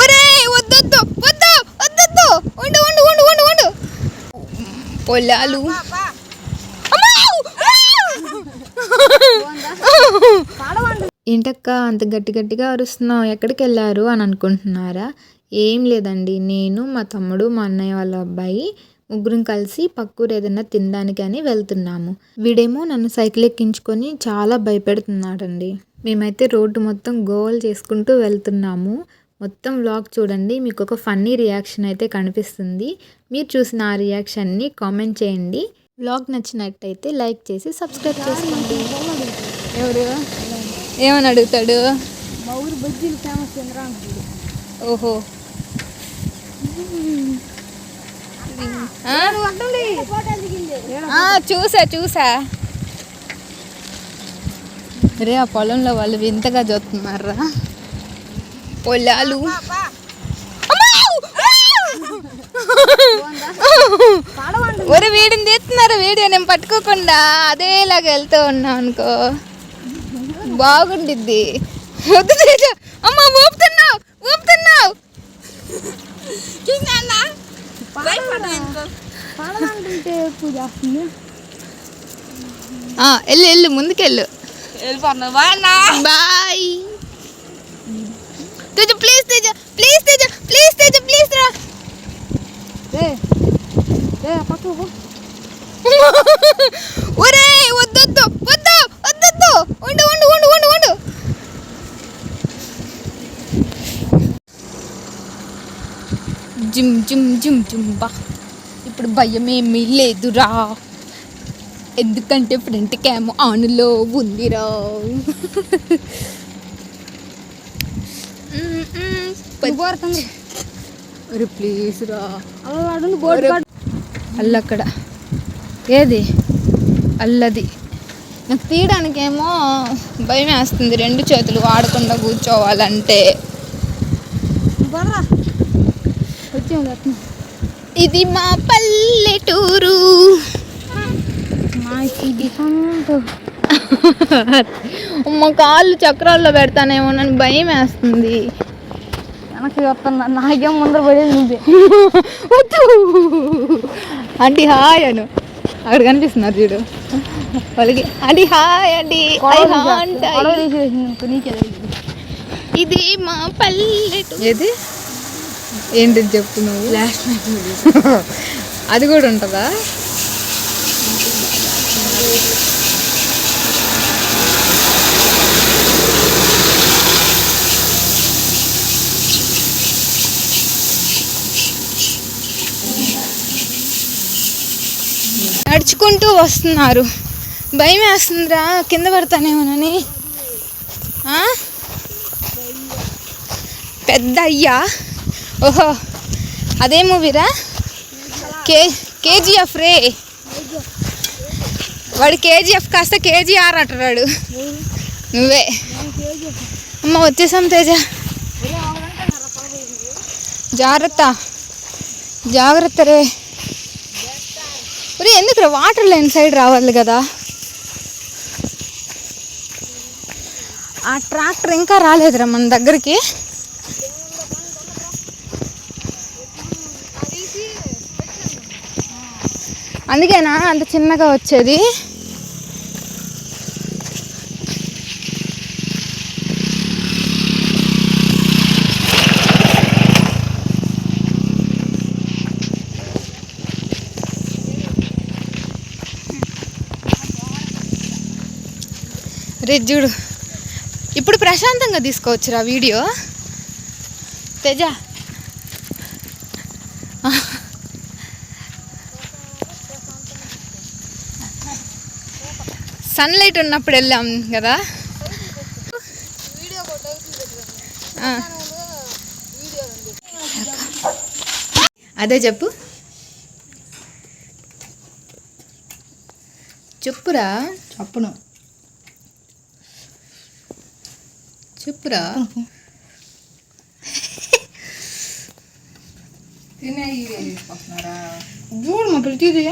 ఒరే వద్దొద్దు వద్దు వద్దొద్దు ఉండు ఉండు ఉండు ఉండు ఉండు పొలాలు ఏంటక్క అంత గట్టి గట్టిగా అరుస్తున్నావు, ఎక్కడికి వెళ్ళారు అని అనుకుంటున్నారా? ఏం లేదండి, నేను మా తమ్ముడు మా అన్నయ్య వాళ్ళ అబ్బాయి ముగ్గురం కలిసి పక్కూరు ఏదైనా తినడానికి అని వెళ్తున్నాము. వీడేమో నన్ను సైకిల్ ఎక్కించుకొని చాలా భయపెడుతున్నాడండి. మేమైతే రోడ్డు మొత్తం గోల్ చేసుకుంటూ వెళ్తున్నాము. మొత్తం వ్లాగ్ చూడండి, మీకు ఒక ఫన్నీ రియాక్షన్ అయితే కనిపిస్తుంది. మీరు చూసిన ఆ రియాక్షన్ని కామెంట్ చేయండి. వ్లాగ్ నచ్చినట్టయితే లైక్ చేసి సబ్స్క్రైబ్ చేసుకోండి. ఎవరు ఏమని అడుగుతాడు? మా ఊరు బజ్జీలు ఫేమస్ చంద్ర. ఓహో చూసా రే, ఆ పొలంలో వాళ్ళు వింతగా చూస్తున్నారా పొలాలు. ఒరే వీడిని తీస్తున్నారు వీడియో, నేను పట్టుకోకుండా అదేలాగా వెళ్తూ ఉన్నా అనుకో బాగుండిద్ది. వద్దు తేజ, అమ్మ ఊపుతున్నావు ఊపుతున్నావు. వెళ్ళు వెళ్ళు ముందుకెళ్ళు. Bye Teja, please Teja, please Teja, please Teja, please రా. ఒరే వద్దొద్దు వద్దు వద్దొద్దు ఉండు ఉండు ఉండు ఉండు ఉండు. జిమ్ జిమ్ జిమ్ జిమ్ బా. ఇప్పుడు భయం ఏమీ లేదురా, ఎందుకంటే ఫ్రంట్ క్యామ్ ఆన్లో ఉందిరా. అరే ప్లీజ్ రా. అల్లక్కడ ఏది అల్లది. నాకు తీయడానికేమో భయం వేస్తుంది, రెండు చేతులు వాడకుండా కూర్చోవాలంటే. ఇది మా పల్లెటూరు. మా కాళ్ళు చక్రాల్లో పెడతానేమో నన్ను భయం వేస్తుంది. వెనక్కి వస్తున్నా, నాకేం ముందర పడేది నువ్వే. ఆంటీ హాయ్ అను, అక్కడ కనిపిస్తున్నారు చూడు వాళ్ళకి. ఆంటీ హాయ్ అండి. ఇది మా పల్లెటూరు. ఏది ఏంటిది చెప్పు నువ్వు. అది కూడా ఉంటుందా? నడుచుకుంటూ వస్తున్నారు, భయం వేస్తుందిరా కింద పడతానేమోనని. పెద్ద అయ్యా, ఓహో అదే మూవీరా కేజీఎఫ్ రే. వాడు కేజీఎఫ్ కాస్త కేజీఆర్ అంటున్నాడు. నువ్వే. అమ్మ వచ్చేసాం తేజ, జాగ్రత్త జాగ్రత్త రే. ఒరే ఎందుకు వాటర్ లైన్ సైడ్ రావాలి కదా. ఆ ట్రాక్టర్ ఇంకా రాలేదురా మన దగ్గరికి. అందుకేనా అంత చిన్నగా వచ్చేది. రే చూడు, ఇప్పుడు ప్రశాంతంగా తీసుకోవచ్చురా వీడియో. తేజ సన్లైట్ ఉన్నప్పుడు వెళ్ళాం కదా. అదే చెప్పు చెప్పురా. చెప్పురా. చూడు మా ప్రతిదీ